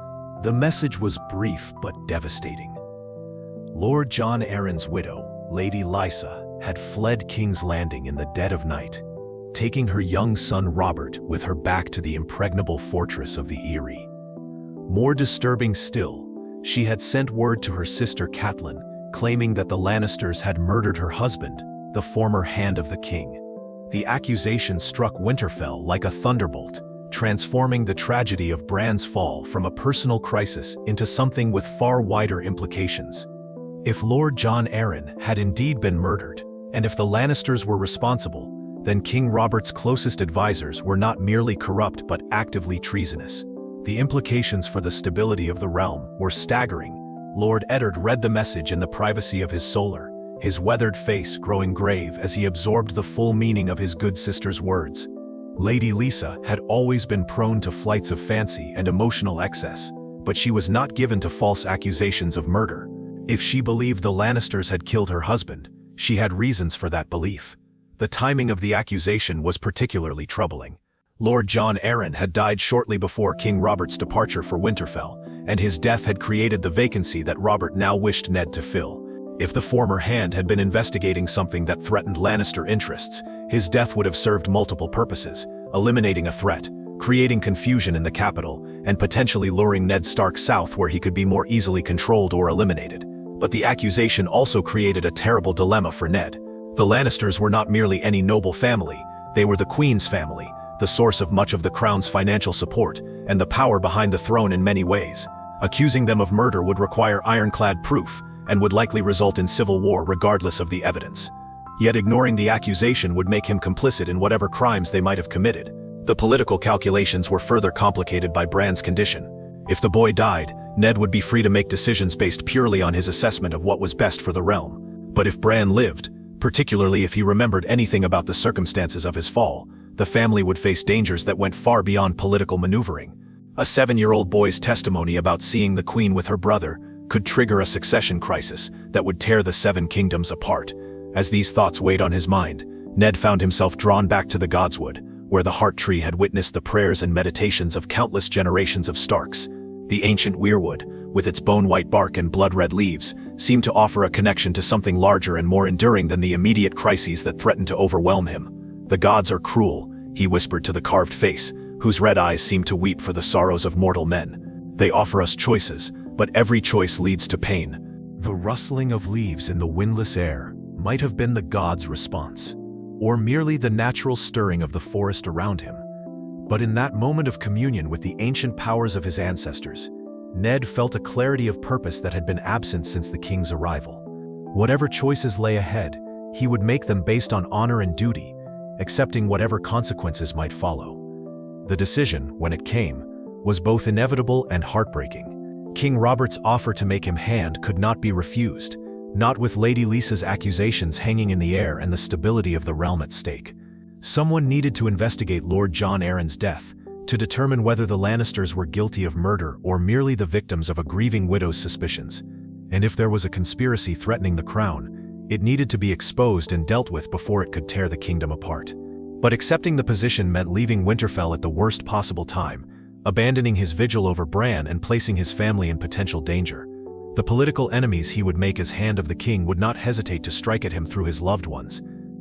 The message was brief but devastating. Lord Jon Arryn's widow, Lady Lysa, had fled King's Landing in the dead of night, taking her young son Robert with her back to the impregnable fortress of the Eyrie. More disturbing still, she had sent word to her sister Catelyn, claiming that the Lannisters had murdered her husband, the former Hand of the King. The accusation struck Winterfell like a thunderbolt, transforming the tragedy of Bran's fall from a personal crisis into something with far wider implications. If Lord Jon Arryn had indeed been murdered, and if the Lannisters were responsible, then King Robert's closest advisors were not merely corrupt but actively treasonous. The implications for the stability of the realm were staggering. Lord Eddard read the message in the privacy of his solar, his weathered face growing grave as he absorbed the full meaning of his good sister's words. Lady Lysa had always been prone to flights of fancy and emotional excess, but she was not given to false accusations of murder. If she believed the Lannisters had killed her husband, she had reasons for that belief. The timing of the accusation was particularly troubling. Lord Jon Arryn had died shortly before King Robert's departure for Winterfell, and his death had created the vacancy that Robert now wished Ned to fill. If the former Hand had been investigating something that threatened Lannister interests, his death would have served multiple purposes, eliminating a threat, creating confusion in the capital, and potentially luring Ned Stark south where he could be more easily controlled or eliminated. But the accusation also created a terrible dilemma for Ned. The Lannisters were not merely any noble family, they were the Queen's family, the source of much of the Crown's financial support, and the power behind the throne in many ways. Accusing them of murder would require ironclad proof and would likely result in civil war regardless of the evidence. Yet ignoring the accusation would make him complicit in whatever crimes they might have committed. The political calculations were further complicated by Bran's condition. If the boy died, Ned would be free to make decisions based purely on his assessment of what was best for the realm. But if Bran lived, particularly if he remembered anything about the circumstances of his fall, the family would face dangers that went far beyond political maneuvering. A 7-year-old boy's testimony about seeing the queen with her brother could trigger a succession crisis that would tear the Seven Kingdoms apart. As these thoughts weighed on his mind, Ned found himself drawn back to the Godswood, where the Heart Tree had witnessed the prayers and meditations of countless generations of Starks. The ancient weirwood, with its bone-white bark and blood-red leaves, seemed to offer a connection to something larger and more enduring than the immediate crises that threatened to overwhelm him. "The gods are cruel," he whispered to the carved face, whose red eyes seemed to weep for the sorrows of mortal men. "They offer us choices, but every choice leads to pain." The rustling of leaves in the windless air might have been the gods' response, or merely the natural stirring of the forest around him. But in that moment of communion with the ancient powers of his ancestors, Ned felt a clarity of purpose that had been absent since the king's arrival. Whatever choices lay ahead, he would make them based on honor and duty, accepting whatever consequences might follow. The decision, when it came, was both inevitable and heartbreaking. King Robert's offer to make him hand could not be refused, not with Lady Lisa's accusations hanging in the air and the stability of the realm at stake. Someone needed to investigate Lord Jon Arryn's death, to determine whether the Lannisters were guilty of murder or merely the victims of a grieving widow's suspicions. And if there was a conspiracy threatening the crown, it needed to be exposed and dealt with before it could tear the kingdom apart. But accepting the position meant leaving Winterfell at the worst possible time, abandoning his vigil over Bran and placing his family in potential danger. The political enemies he would make as Hand of the King would not hesitate to strike at him through his loved ones,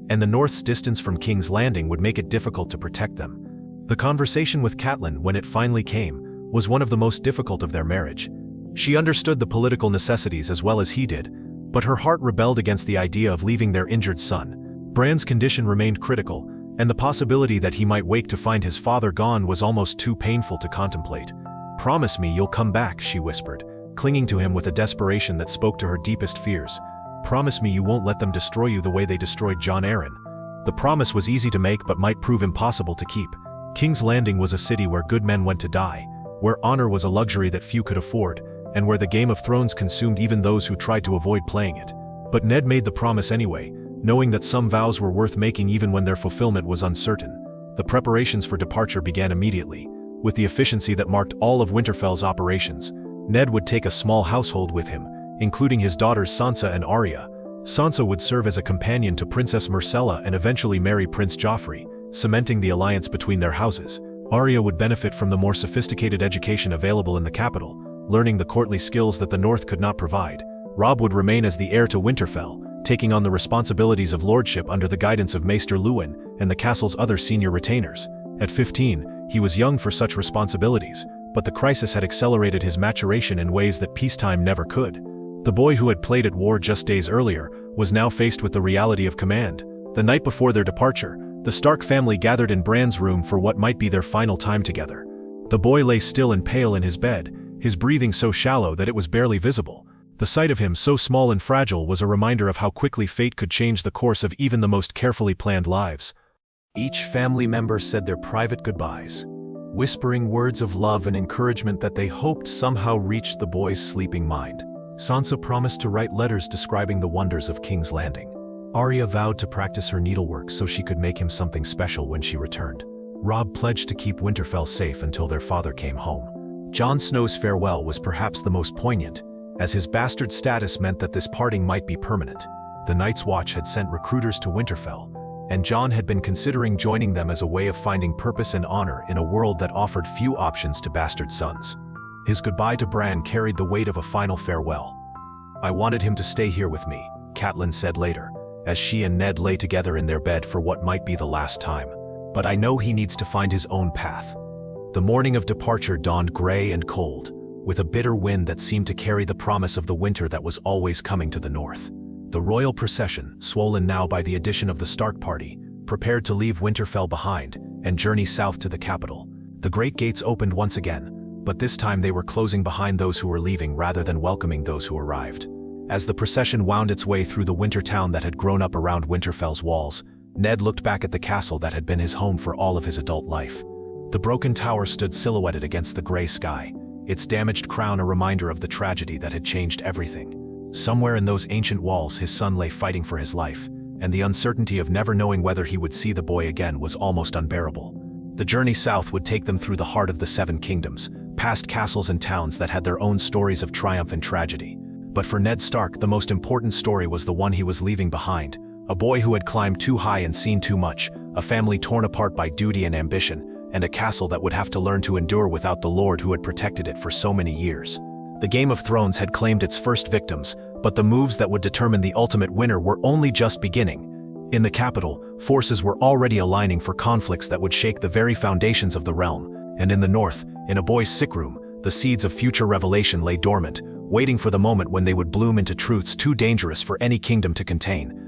and the North's distance from King's Landing would make it difficult to protect them. The conversation with Catelyn, when it finally came, was one of the most difficult of their marriage. She understood the political necessities as well as he did, but her heart rebelled against the idea of leaving their injured son. Bran's condition remained critical, and the possibility that he might wake to find his father gone was almost too painful to contemplate. "Promise me you'll come back," she whispered, clinging to him with a desperation that spoke to her deepest fears. "Promise me you won't let them destroy you the way they destroyed Jon Arryn." The promise was easy to make but might prove impossible to keep. King's Landing was a city where good men went to die, where honor was a luxury that few could afford, and where the Game of Thrones consumed even those who tried to avoid playing it. But Ned made the promise anyway, knowing that some vows were worth making even when their fulfillment was uncertain. The preparations for departure began immediately. With the efficiency that marked all of Winterfell's operations, Ned would take a small household with him, including his daughters Sansa and Arya. Sansa would serve as a companion to Princess Myrcella and eventually marry Prince Joffrey, cementing the alliance between their houses. Arya would benefit from the more sophisticated education available in the capital, learning the courtly skills that the North could not provide. Robb would remain as the heir to Winterfell, taking on the responsibilities of lordship under the guidance of Maester Luwin and the castle's other senior retainers. At 15, he was young for such responsibilities, but the crisis had accelerated his maturation in ways that peacetime never could. The boy who had played at war just days earlier was now faced with the reality of command. The night before their departure, the Stark family gathered in Bran's room for what might be their final time together. The boy lay still and pale in his bed, his breathing so shallow that it was barely visible. The sight of him so small and fragile was a reminder of how quickly fate could change the course of even the most carefully planned lives. Each family member said their private goodbyes, whispering words of love and encouragement that they hoped somehow reached the boy's sleeping mind. Sansa promised to write letters describing the wonders of King's Landing. Arya vowed to practice her needlework so she could make him something special when she returned. Robb pledged to keep Winterfell safe until their father came home. Jon Snow's farewell was perhaps the most poignant, as his bastard status meant that this parting might be permanent. The Night's Watch had sent recruiters to Winterfell, and Jon had been considering joining them as a way of finding purpose and honor in a world that offered few options to bastard sons. His goodbye to Bran carried the weight of a final farewell. "I wanted him to stay here with me," Catelyn said later, as she and Ned lay together in their bed for what might be the last time. "But I know he needs to find his own path." The morning of departure dawned gray and cold, with a bitter wind that seemed to carry the promise of the winter that was always coming to the north. The royal procession, swollen now by the addition of the Stark party, prepared to leave Winterfell behind and journey south to the capital. The great gates opened once again, but this time they were closing behind those who were leaving rather than welcoming those who arrived. As the procession wound its way through the winter town that had grown up around Winterfell's walls, Ned looked back at the castle that had been his home for all of his adult life. The broken tower stood silhouetted against the gray sky, its damaged crown a reminder of the tragedy that had changed everything. Somewhere in those ancient walls his son lay fighting for his life, and the uncertainty of never knowing whether he would see the boy again was almost unbearable. The journey south would take them through the heart of the Seven Kingdoms, past castles and towns that had their own stories of triumph and tragedy. But for Ned Stark, the most important story was the one he was leaving behind, a boy who had climbed too high and seen too much, a family torn apart by duty and ambition, and a castle that would have to learn to endure without the Lord who had protected it for so many years. The Game of Thrones had claimed its first victims, but the moves that would determine the ultimate winner were only just beginning. In the capital, forces were already aligning for conflicts that would shake the very foundations of the realm, and in the north, in a boy's sick room, the seeds of future revelation lay dormant, waiting for the moment when they would bloom into truths too dangerous for any kingdom to contain.